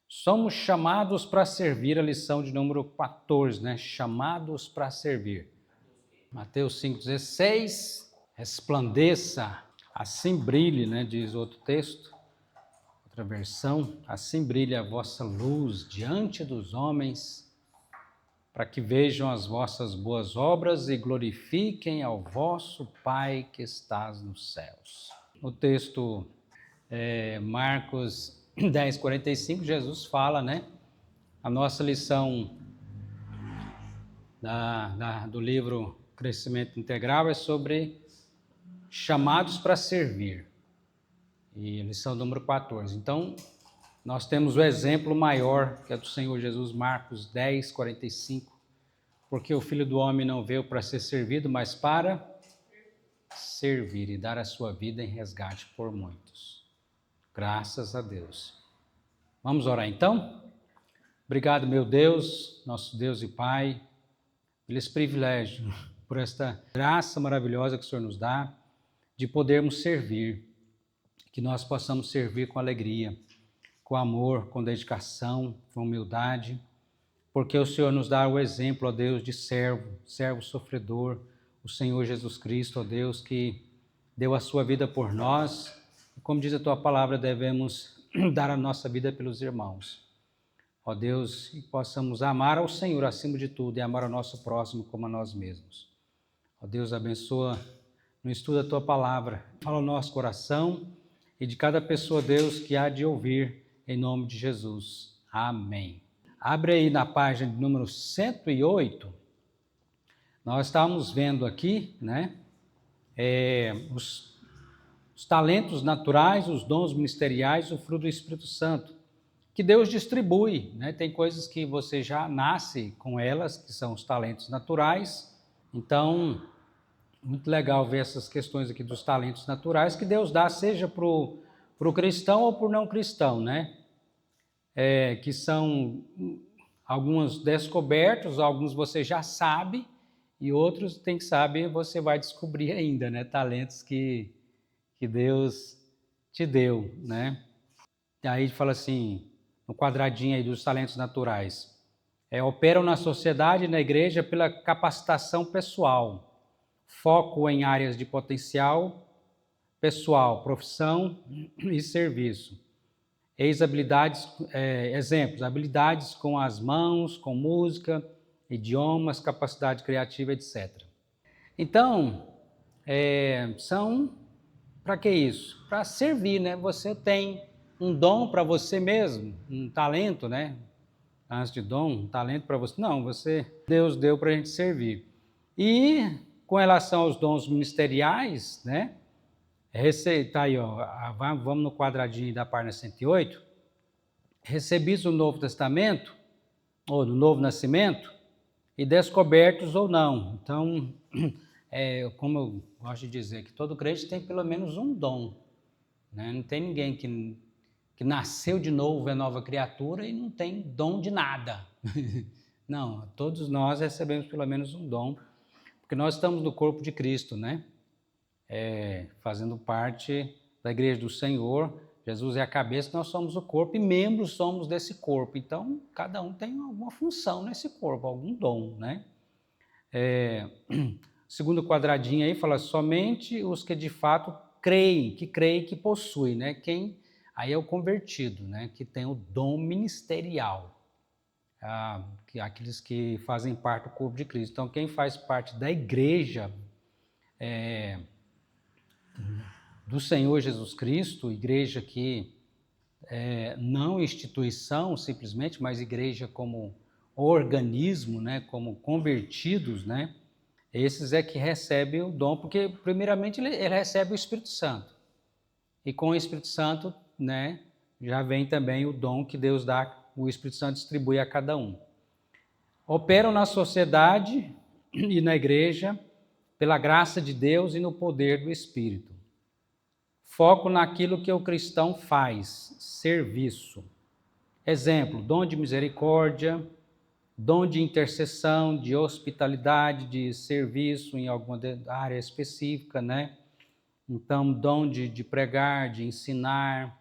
Somos chamados para servir, a lição de número 14, né? Chamados para servir. Mateus 5,16, resplandeça, assim brilhe, né? Diz outro texto, outra versão, assim brilhe a vossa luz diante dos homens, para que vejam as vossas boas obras e glorifiquem ao vosso Pai que estás nos céus. O texto Marcos 10:45, Jesus fala, né? A nossa lição do livro Crescimento Integral é sobre chamados para servir. E lição número 14. Então, nós temos o exemplo maior, que é do Senhor Jesus, Marcos 10:45. Porque o Filho do Homem não veio para ser servido, mas para servir e dar a sua vida em resgate por muitos. Graças a Deus. Vamos orar então? Obrigado, meu Deus, nosso Deus e Pai, pelo esse privilégio, por esta graça maravilhosa que o Senhor nos dá, de podermos servir, que nós possamos servir com alegria, com amor, com dedicação, com humildade, porque o Senhor nos dá o exemplo, ó Deus, de servo sofredor, o Senhor Jesus Cristo, ó Deus, que deu a sua vida por nós, e como diz a tua palavra, devemos dar a nossa vida pelos irmãos. Ó Deus, e possamos amar ao Senhor acima de tudo e amar ao nosso próximo como a nós mesmos. Ó Deus, abençoa no estudo da tua palavra, fala ao nosso coração e de cada pessoa, Deus, que há de ouvir, em nome de Jesus. Amém. Abre aí na página de número 108, nós estávamos vendo aqui, né, os talentos naturais, os dons ministeriais, o fruto do Espírito Santo, que Deus distribui, né? Tem coisas que você já nasce com elas, que são os talentos naturais. Então, muito legal ver essas questões aqui dos talentos naturais que Deus dá, seja para o cristão ou para o não cristão, né? Que são alguns descobertos, alguns você já sabe, e outros, tem que saber, você vai descobrir ainda, né? Talentos que Deus te deu, né? E aí fala assim, no quadradinho aí dos talentos naturais, operam na sociedade e na igreja pela capacitação pessoal, foco em áreas de potencial pessoal, profissão e serviço. Exemplos, habilidades com as mãos, com música, idiomas, capacidade criativa, etc. Então, são para que isso? Para servir, né? Você tem um dom para você mesmo, um talento, né? Antes de dom, um talento para você. Não, Deus deu para a gente servir. E com relação aos dons ministeriais, né? Tá aí, ó, vamos no quadradinho da página 108. Recebidos no Novo Testamento, ou no Novo Nascimento, e descobertos ou não. Então, como eu gosto de dizer, que todo crente tem pelo menos um dom, né? Não tem ninguém que nasceu de novo, é nova criatura e não tem dom de nada. Não, todos nós recebemos pelo menos um dom, porque nós estamos no corpo de Cristo, né? Fazendo parte da igreja do Senhor. Jesus é a cabeça, nós somos o corpo e membros somos desse corpo. Então, cada um tem alguma função nesse corpo, algum dom, né? Segundo quadradinho aí fala, somente os que de fato creem, que possuem, né? Aí é o convertido, né? Que tem o dom ministerial. Aqueles que fazem parte do corpo de Cristo. Então, quem faz parte da igreja do Senhor Jesus Cristo, igreja que não instituição simplesmente, mas igreja como organismo, né? Como convertidos, né? Esses é que recebem o dom, porque primeiramente ele recebe o Espírito Santo. E com o Espírito Santo, né, já vem também o dom que Deus dá, o Espírito Santo distribui a cada um. Operam na sociedade e na igreja pela graça de Deus e no poder do Espírito. Foco naquilo que o cristão faz, serviço. Exemplo, dom de misericórdia, dom de intercessão, de hospitalidade, de serviço em alguma área específica, né? Então, dom de pregar, de ensinar,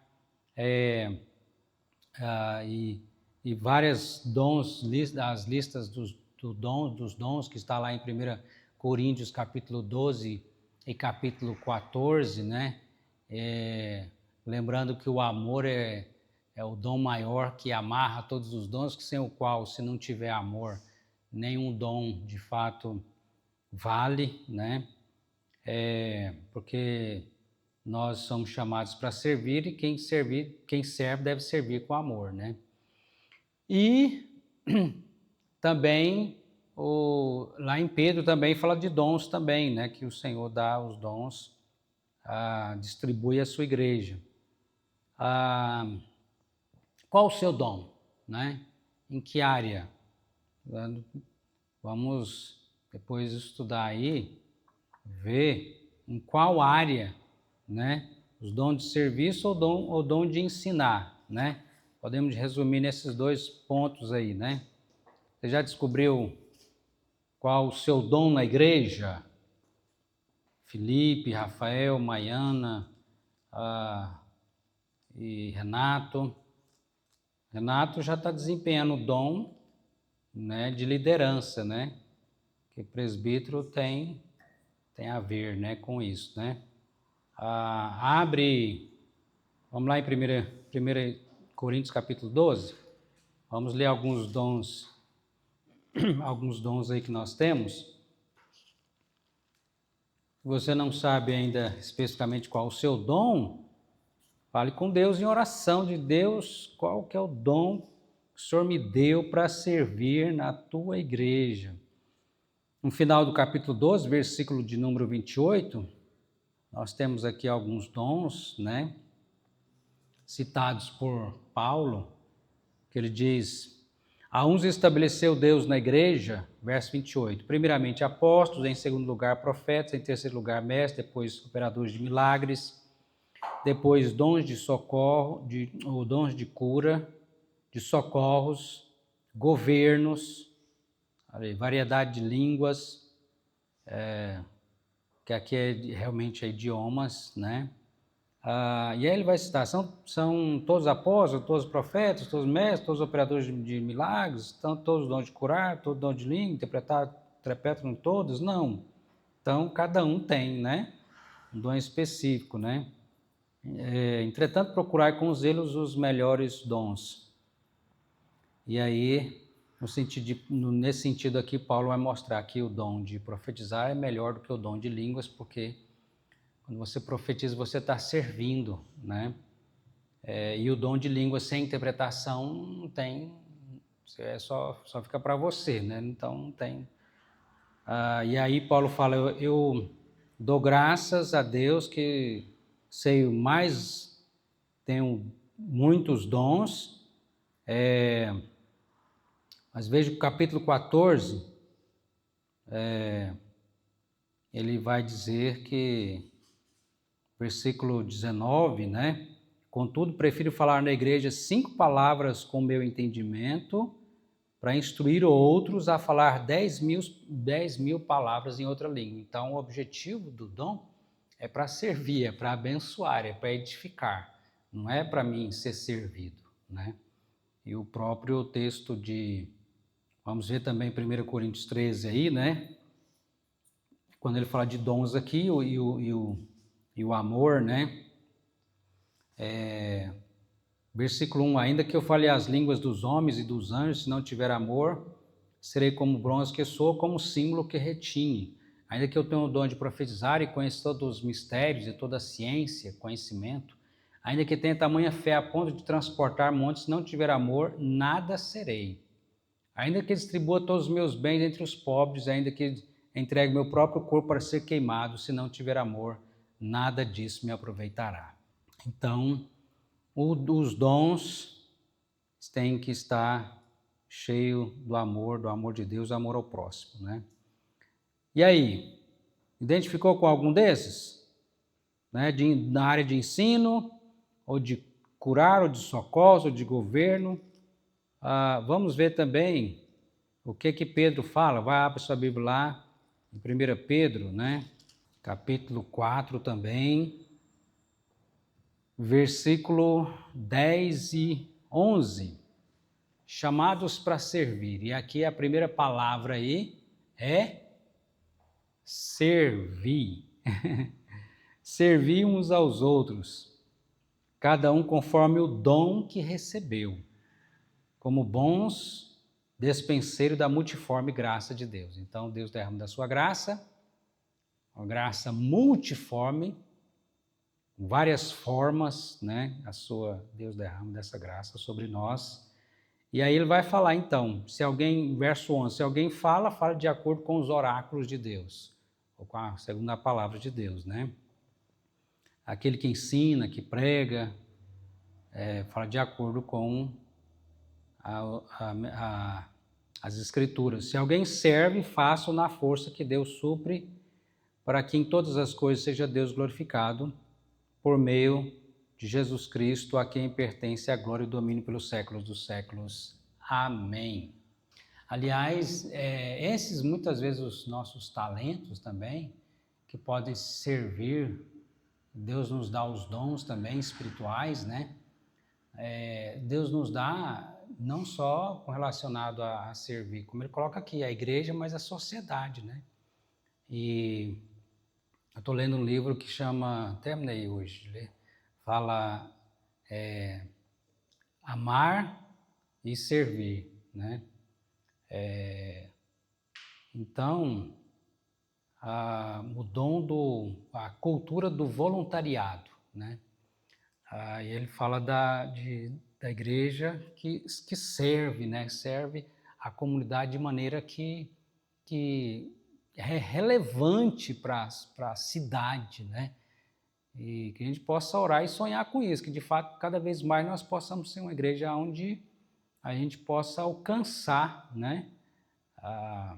e várias dons, as listas dos dons que está lá em 1 Coríntios capítulo 12 e capítulo 14, né? Lembrando que o amor é o dom maior que amarra todos os dons, que sem o qual, se não tiver amor, nenhum dom de fato vale, né? Porque nós somos chamados para servir e quem serve deve servir com amor, né? E também lá em Pedro também fala de dons também, né? Que o Senhor dá os dons, distribui a sua igreja. Qual o seu dom, né? Em que área? Vamos depois estudar aí, ver em qual área, né? Os dons de serviço ou dom de ensinar, né? Podemos resumir nesses dois pontos aí, né? Você já descobriu qual o seu dom na igreja? Felipe, Rafael, Maiana e Renato. Renato já está desempenhando o dom, né, de liderança, né? Que presbítero tem a ver, né, com isso, né? Vamos lá em 1 Coríntios capítulo 12, vamos ler alguns dons aí que nós temos. Se você não sabe ainda especificamente qual o seu dom, fale com Deus em oração de Deus, qual que é o dom que o Senhor me deu para servir na tua igreja. No final do capítulo 12, versículo de número 28, nós temos aqui alguns dons, né, citados por Paulo, que ele diz: a uns estabeleceu Deus na igreja, verso 28, primeiramente apóstolos, em segundo lugar profetas, em terceiro lugar mestres, depois operadores de milagres, depois dons de socorro, ou dons de cura, de socorros, governos, variedade de línguas, que aqui realmente é idiomas, né? E aí ele vai citar, são todos apóstolos, todos profetas, todos mestres, todos operadores de milagres, todos dons de curar, todos dons de língua, interpretam todos? Não. Então, cada um tem, né, um dom específico, né? Entretanto, procurar com zelo os melhores dons. E aí, nesse sentido aqui, Paulo vai mostrar que o dom de profetizar é melhor do que o dom de línguas, porque quando você profetiza, você está servindo, né? E o dom de língua sem interpretação não tem, só fica para você, né? Então não tem. E aí Paulo fala, eu dou graças a Deus que tenho muitos dons, mas veja o capítulo 14, ele vai dizer que, versículo 19, né? Contudo, prefiro falar na igreja 5 palavras com meu entendimento para instruir outros a falar 10 mil palavras em outra língua. Então, o objetivo do dom é para servir, é para abençoar, é para edificar. Não é para mim ser servido, né? E o próprio texto vamos ver também 1 Coríntios 13 aí, né? Quando ele fala de dons aqui e o amor, né? Versículo 1, ainda que eu fale as línguas dos homens e dos anjos, se não tiver amor, serei como bronze que sou, como símbolo que retine. Ainda que eu tenha o dom de profetizar e conheça todos os mistérios e toda a ciência, conhecimento, ainda que tenha tamanha fé a ponto de transportar montes, se não tiver amor, nada serei. Ainda que distribua todos os meus bens entre os pobres, ainda que entregue meu próprio corpo para ser queimado, se não tiver amor, nada disso me aproveitará. Então, os dons têm que estar cheio do amor de Deus, amor ao próximo, né? E aí, identificou com algum desses? Né? Na área de ensino, ou de curar, ou de socorro, ou de governo. Vamos ver também o que Pedro fala. Vai abrir sua Bíblia lá, em 1 Pedro, né? Capítulo 4 também, versículo 10 e 11, chamados para servir. E aqui a primeira palavra aí é servir. Servir uns aos outros, cada um conforme o dom que recebeu, como bons despenseiros da multiforme graça de Deus. Então, Deus derrama da sua graça, uma graça multiforme, várias formas, né? Deus derrama dessa graça sobre nós. E aí ele vai falar então, verso 11, se alguém fala de acordo com os oráculos de Deus, ou com a segunda palavra de Deus, né? Aquele que ensina, que prega, fala de acordo com as Escrituras. Se alguém serve, faça-o na força que Deus supre, para que em todas as coisas seja Deus glorificado, por meio de Jesus Cristo, a quem pertence a glória e o domínio pelos séculos dos séculos. Amém. Aliás, esses muitas vezes os nossos talentos também, que podem servir, Deus nos dá os dons também espirituais, né? Deus nos dá não só relacionado a servir, como ele coloca aqui, a igreja, mas a sociedade, né? E eu estou lendo um livro que chama, terminei hoje de ler, fala Amar e Servir, né? Então, a cultura do voluntariado, né? E ele fala da igreja que serve, né? Serve a comunidade de maneira que é relevante para a cidade, né? E que a gente possa orar e sonhar com isso, que de fato cada vez mais nós possamos ser uma igreja onde a gente possa alcançar, né? A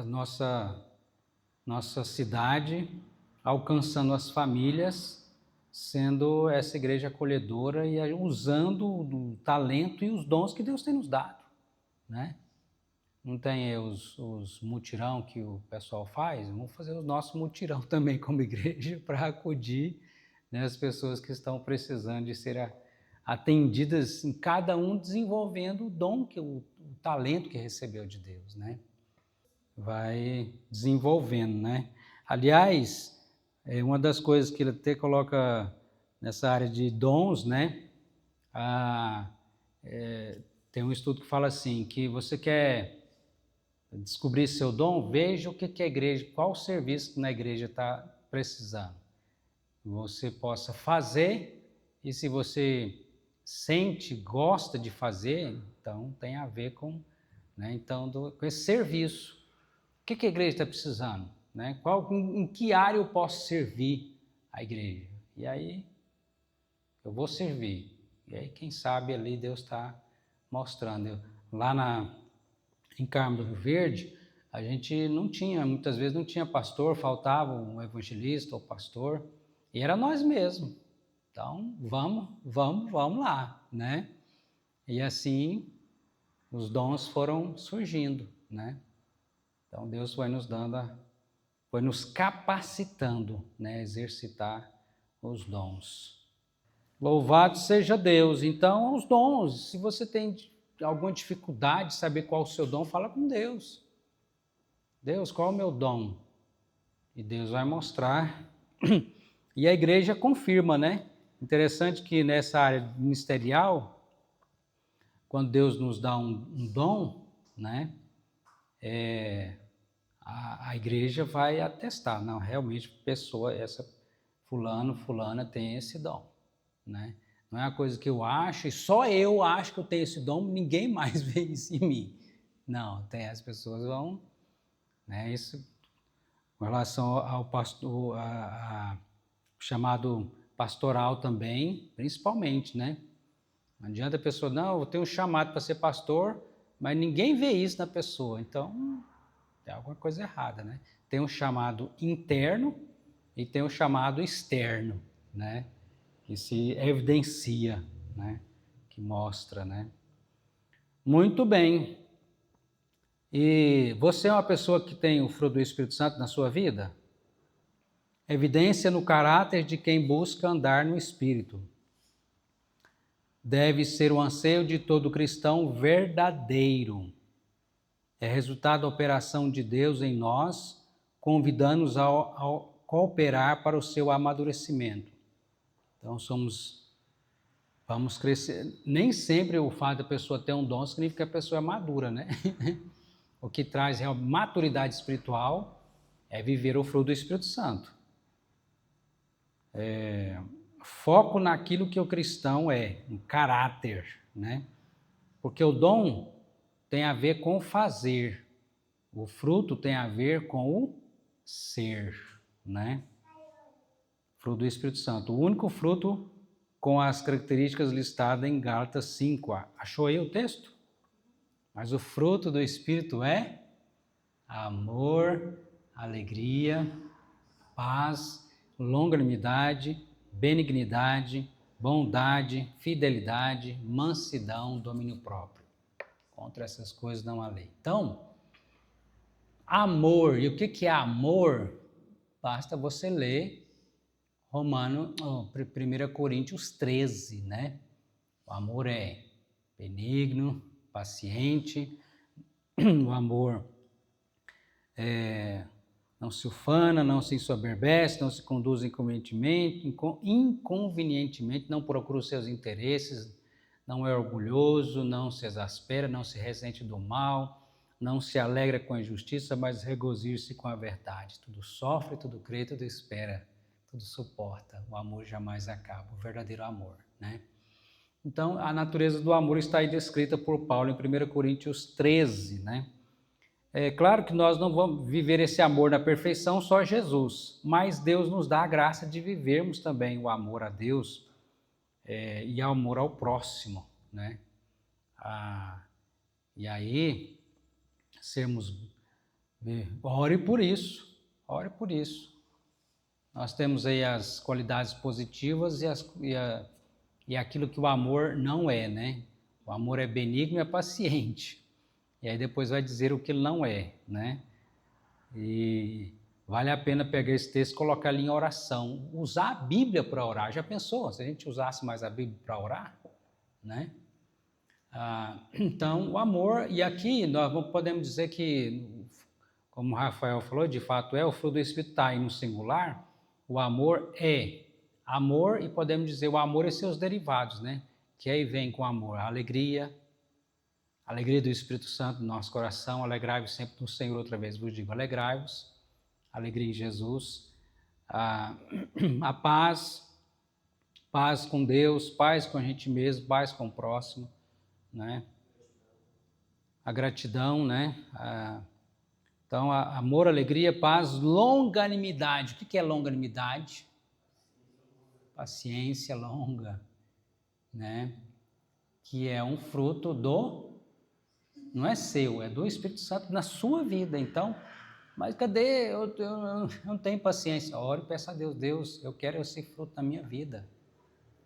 nossa cidade, alcançando as famílias, sendo essa igreja acolhedora e usando o talento e os dons que Deus tem nos dado, né? Não tem os mutirão que o pessoal faz? Vamos fazer o nosso mutirão também como igreja para acudir, né, as pessoas que estão precisando de ser atendidas, em cada um desenvolvendo o dom, o talento que recebeu de Deus, né? Vai desenvolvendo, né? Aliás, uma das coisas que ele até coloca nessa área de dons, né? Tem um estudo que fala assim, que você quer descobrir seu dom, veja o que a igreja, qual serviço que na igreja está precisando. Você possa fazer, e se você sente, gosta de fazer, então tem a ver com, né, então, com esse serviço. O que a igreja está precisando? Né? Em que área eu posso servir a igreja? E aí, eu vou servir. E aí, quem sabe ali Deus está mostrando. Lá em Carmo do Rio Verde, a gente muitas vezes não tinha pastor, faltava um evangelista ou pastor, e era nós mesmos. Então, vamos lá, né? E assim, os dons foram surgindo, né? Então, Deus foi nos capacitando, né, a exercitar os dons. Louvado seja Deus. Então, os dons, se você tem alguma dificuldade de saber qual é o seu dom, fala com Deus. Deus, qual é o meu dom? E Deus vai mostrar. E a igreja confirma, né? Interessante que nessa área ministerial, quando Deus nos dá um dom, né? A igreja vai atestar, não, realmente fulana tem esse dom, né? Não é uma coisa que eu acho, e só eu acho que eu tenho esse dom, ninguém mais vê isso em mim. Não, as pessoas vão, né? Isso com relação ao pastor, chamado pastoral também, principalmente, né? Não adianta a pessoa, não, eu tenho um chamado para ser pastor, mas ninguém vê isso na pessoa, então tem alguma coisa errada, né? Tem um chamado interno e tem um chamado externo, né? Que se evidencia, né? Que mostra, né? Muito bem. E você é uma pessoa que tem o fruto do Espírito Santo na sua vida? Evidência no caráter de quem busca andar no Espírito. deve ser o anseio de todo cristão verdadeiro. É resultado da operação de Deus em nós, convidando-nos a cooperar para o seu amadurecimento. Então, vamos crescer. Nem sempre o fato da pessoa ter um dom significa que a pessoa é madura, né? O que traz a maturidade espiritual é viver o fruto do Espírito Santo. Foco naquilo que o cristão é, um caráter, né? Porque o dom tem a ver com o fazer, o fruto tem a ver com o ser, né? Fruto do Espírito Santo. O único fruto com as características listadas em Gálatas 5. Achou aí o texto? Mas o fruto do Espírito é amor, alegria, paz, longanimidade, benignidade, bondade, fidelidade, mansidão, domínio próprio. Contra essas coisas não há lei. Então, amor. E o que é amor? Basta você ler 1 Coríntios 13, né? O amor é benigno, paciente, o amor não se ufana, não se ensoberbece, não se conduz inconvenientemente, não procura os seus interesses, não é orgulhoso, não se exaspera, não se ressente do mal, não se alegra com a injustiça, mas regozija-se com a verdade. Tudo sofre, tudo crê, tudo espera, tudo suporta. O amor jamais acaba, o verdadeiro amor, né? Então, a natureza do amor está aí descrita por Paulo em 1 Coríntios 13, né? É claro que nós não vamos viver esse amor na perfeição só Jesus, mas Deus nos dá a graça de vivermos também o amor a Deus e o amor ao próximo, né? E aí, ore por isso, ore por isso. Nós temos aí as qualidades positivas e aquilo que o amor não é, né? O amor é benigno e é paciente. E aí depois vai dizer o que ele não é, né? E vale a pena pegar esse texto e colocar ali em oração. Usar a Bíblia para orar. Já pensou se a gente usasse mais a Bíblia para orar? Né? Então, o amor, e aqui nós podemos dizer que, como o Rafael falou, de fato o fruto do Espírito está aí no singular. O amor é amor e podemos dizer o amor e seus derivados, né? Que aí vem com o amor a alegria do Espírito Santo no nosso coração, alegrai-vos sempre no Senhor, outra vez vos digo, alegrai-vos, alegria em Jesus, a paz com Deus, paz com a gente mesmo, paz com o próximo, né? A gratidão, né? Então, amor, alegria, paz, longanimidade. O que é longanimidade? Paciência longa, né? Que é um fruto não é seu, é do Espírito Santo na sua vida. Então, mas cadê? Eu não tenho paciência. Ore e peça a Deus, Deus, eu quero esse fruto na minha vida,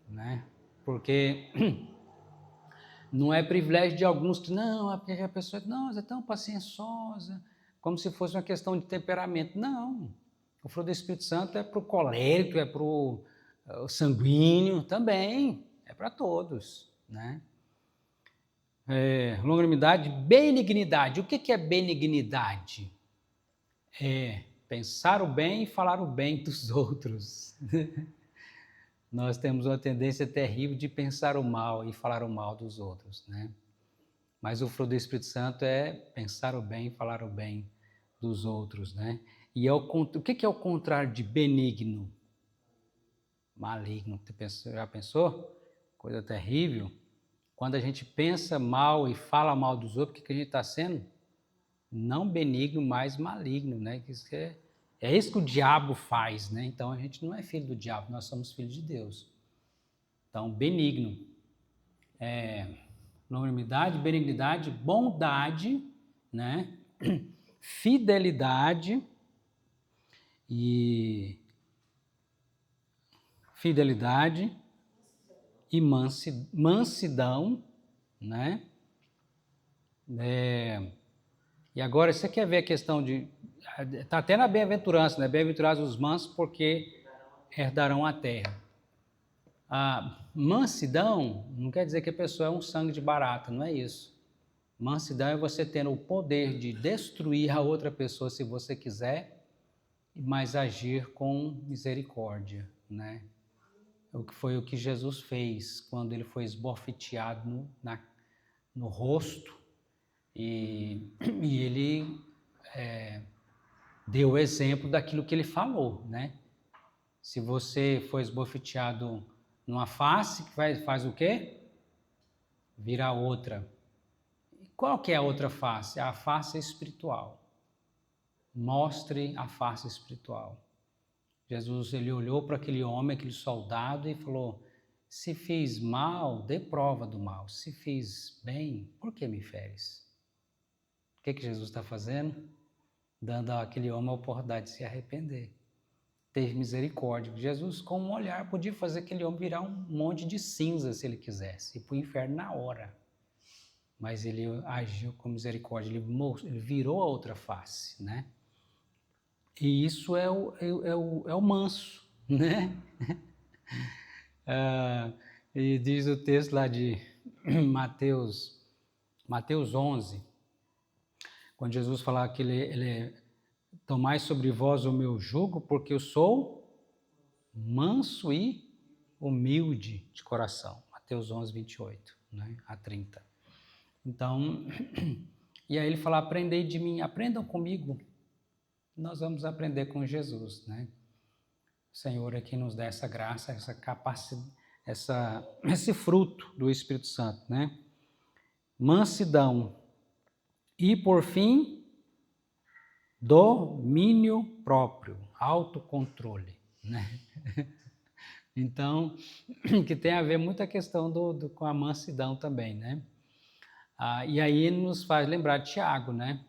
né? Porque não é privilégio de alguns que não, a pessoa não, é tão pacienciosa, como se fosse uma questão de temperamento. Não, o fruto do Espírito Santo é para o colérico, é para o sanguíneo também, é para todos, né? Longanimidade, benignidade. O que é benignidade? É pensar o bem e falar o bem dos outros. Nós temos uma tendência terrível de pensar o mal e falar o mal dos outros, né? Mas o fruto do Espírito Santo é pensar o bem e falar o bem dos outros, né? E o que é o contrário de benigno? Maligno. Já pensou? Coisa terrível. Quando a gente pensa mal e fala mal dos outros, o que a gente está sendo? Não benigno, mas maligno, né? É isso que o diabo faz, né? Então a gente não é filho do diabo, nós somos filhos de Deus. Então, benigno. Longanimidade, benignidade, bondade, né? Fidelidade e mansidão, né? E agora, você quer ver a questão de... Está até na bem-aventurança, né? Bem-aventurados os mansos porque herdarão a terra. A mansidão não quer dizer que a pessoa é um sangue de barata, não é isso. Mansidão é você ter o poder de destruir a outra pessoa se você quiser, mas agir com misericórdia, né? O que foi o que Jesus fez quando ele foi esbofeteado no rosto e ele deu o exemplo daquilo que ele falou, né? Se você for esbofeteado numa face, faz o quê? Vira outra. Qual que é a outra face? A face espiritual. Mostre a face espiritual. Jesus, ele olhou para aquele homem, aquele soldado e falou, se fiz mal, dê prova do mal. Se fiz bem, por que me feres? O que Jesus está fazendo? Dando àquele homem a oportunidade de se arrepender. Teve misericórdia. Jesus, com um olhar, podia fazer aquele homem virar um monte de cinza, se ele quisesse, e para o inferno na hora. Mas ele agiu com misericórdia, ele virou a outra face, né? E isso é o manso, né? E diz o texto lá de Mateus 11, quando Jesus fala que ele tomai sobre vós o meu jugo, porque eu sou manso e humilde de coração. Mateus 11, 28, né, a 30. Então, e aí ele fala, aprendei de mim, aprendam comigo. Nós vamos aprender com Jesus, né? O Senhor é quem nos dá essa graça, essa capacidade, esse fruto do Espírito Santo, né? Mansidão. E, por fim, domínio próprio, autocontrole, né? Então, que tem a ver muita questão com a mansidão também, né? E aí nos faz lembrar de Tiago, né?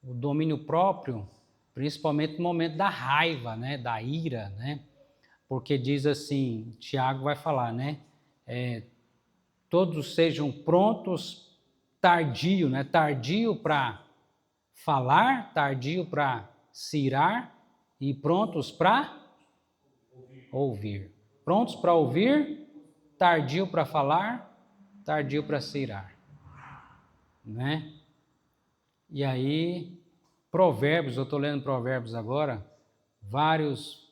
O domínio próprio, principalmente no momento da raiva, né? Da ira, né? Porque diz assim, Tiago vai falar, né? Todos sejam prontos, tardio, né? Tardio para falar, tardio para se irar e prontos para ouvir. Prontos para ouvir, tardio para falar, tardio para se irar, né? E aí, Provérbios, eu estou lendo Provérbios agora, vários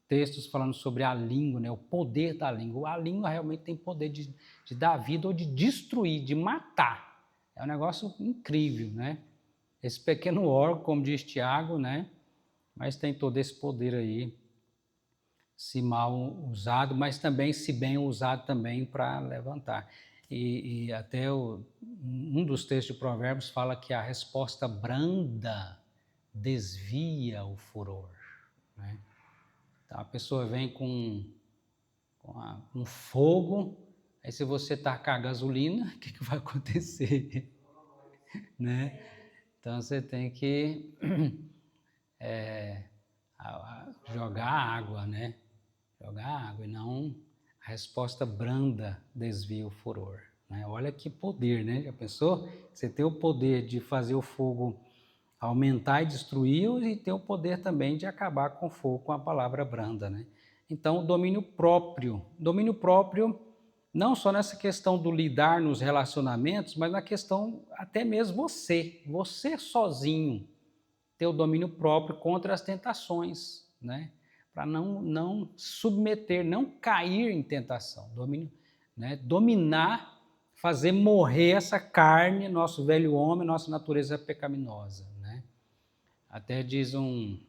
textos falando sobre a língua, né? O poder da língua. A língua realmente tem poder de dar vida ou de destruir, de matar. É um negócio incrível, né? Esse pequeno órgão, como diz Tiago, né? Mas tem todo esse poder aí, se mal usado, mas também se bem usado também para levantar. E até um dos textos de Provérbios fala que a resposta branda desvia o furor, né? Então a pessoa vem com fogo, aí se você tacar gasolina, o que vai acontecer? Né? Então você tem que jogar água, né? Jogar água e não a resposta branda desvia o furor, né? Olha que poder, né? Já pensou? Você tem o poder de fazer o fogo aumentar e destruir e tem o poder também de acabar com o fogo com a palavra branda, né? Então, o domínio próprio não só nessa questão do lidar nos relacionamentos, mas na questão até mesmo você sozinho ter o domínio próprio contra as tentações, né? Para não submeter, não cair em tentação, né? Dominar, fazer morrer essa carne, nosso velho homem, nossa natureza pecaminosa, né? Até diz um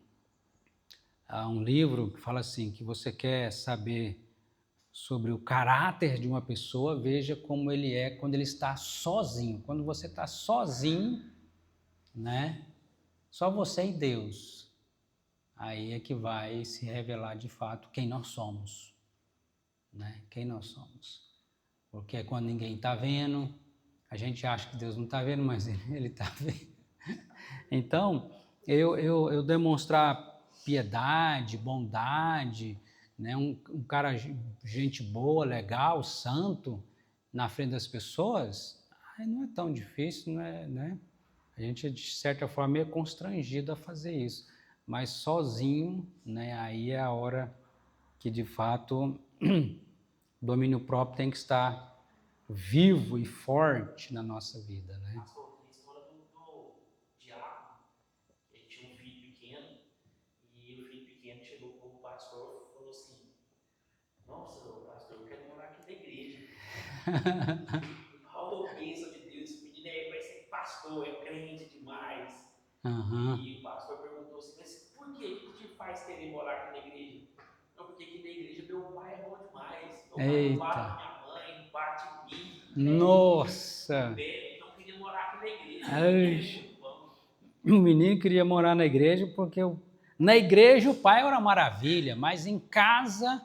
livro que fala assim, que você quer saber sobre o caráter de uma pessoa, veja como ele é quando ele está sozinho. Quando você está sozinho, né? Só você e Deus. Aí é que vai se revelar de fato quem nós somos, né? Quem nós somos. Porque quando ninguém está vendo, a gente acha que Deus não está vendo, mas Ele está vendo. Então, eu demonstrar piedade, bondade, né? Um cara, gente boa, legal, santo, na frente das pessoas, não é tão difícil, né? A gente, de certa forma, é constrangido a fazer isso. Mas sozinho, né? Aí é a hora que, de fato, O domínio próprio tem que estar vivo e forte na nossa vida, né? Pastor, tem a história do diácono, ele tinha um filho pequeno, e o filho pequeno chegou para o pastor e falou assim: nossa, pastor, eu quero morar aqui na igreja. Qual a bênção de Deus, esse menino aí vai ser pastor, é crente demais. E o pastor perguntou assim: mas por que? O que te faz querer morar aqui na igreja? Não, porque aqui na igreja meu pai é bom demais. Meu pai não bate minha mãe, não bate em mim. Nossa! Então eu queria morar aqui na igreja. Ai. É muito bom. O menino queria morar na igreja porque na igreja o pai era maravilha, mas em casa,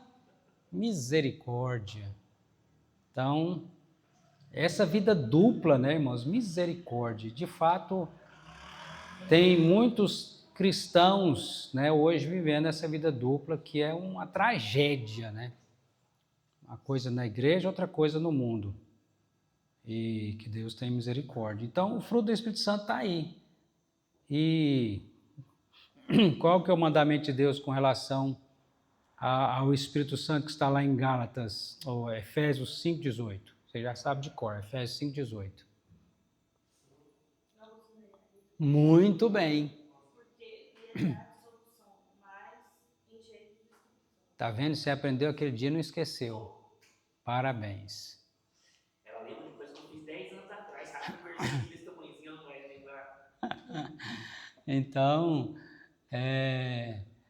misericórdia. Então, essa vida dupla, né, irmãos? Misericórdia. De fato, tem muitos cristãos, né, hoje vivendo essa vida dupla que é uma tragédia, né? Uma coisa na igreja, outra coisa no mundo. E que Deus tenha misericórdia. Então, o fruto do Espírito Santo está aí. E qual que é o mandamento de Deus com relação ao Espírito Santo que está lá em Gálatas, ou Efésios 5,18? Você já sabe de cor, Efésios 5,18. Muito bem. Tá vendo? Você aprendeu aquele dia e não esqueceu. Parabéns. Ela lembra de coisa que eu fiz 10 anos atrás, sabe? Um versículo desse tamanhozinho, não vai lembrar. Então,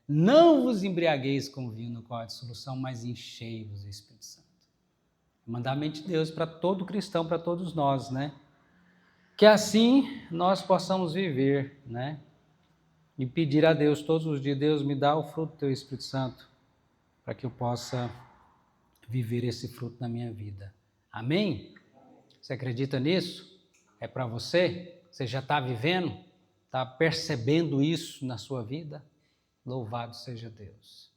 não vos embriagueis com vinho no qual há dissolução, mas enchei-vos do Espírito Santo. Mandamento de Deus para todo cristão, para todos nós, né? Que assim nós possamos viver, né? E pedir a Deus todos os dias: Deus, me dá o fruto do teu Espírito Santo, para que eu possa viver esse fruto na minha vida. Amém? Você acredita nisso? É para você? Você já está vivendo? Está percebendo isso na sua vida? Louvado seja Deus.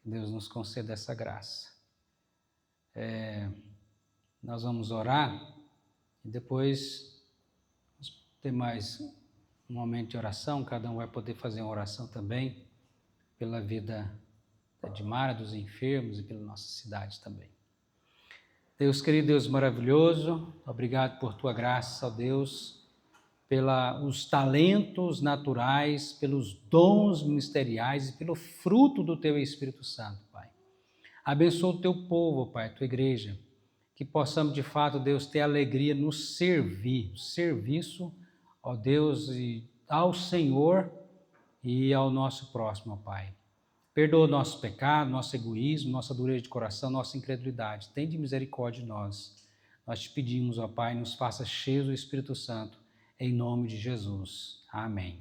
Que Deus nos conceda essa graça. Nós vamos orar e depois vamos ter mais um momento de oração. Cada um vai poder fazer uma oração também pela vida da Edmara, dos enfermos e pela nossa cidade também. Deus querido, Deus maravilhoso, obrigado por tua graça, ó Deus, pelos talentos naturais, pelos dons ministeriais e pelo fruto do teu Espírito Santo, Pai. Abençoa o teu povo, Pai, a tua igreja, que possamos de fato, Deus, ter alegria no serviço, ó Deus, ao Senhor e ao nosso próximo, ó Pai. Perdoa o nosso pecado, nosso egoísmo, nossa dureza de coração, nossa incredulidade. Tende misericórdia de nós. Nós te pedimos, ó Pai, nos faça cheios do Espírito Santo, em nome de Jesus. Amém.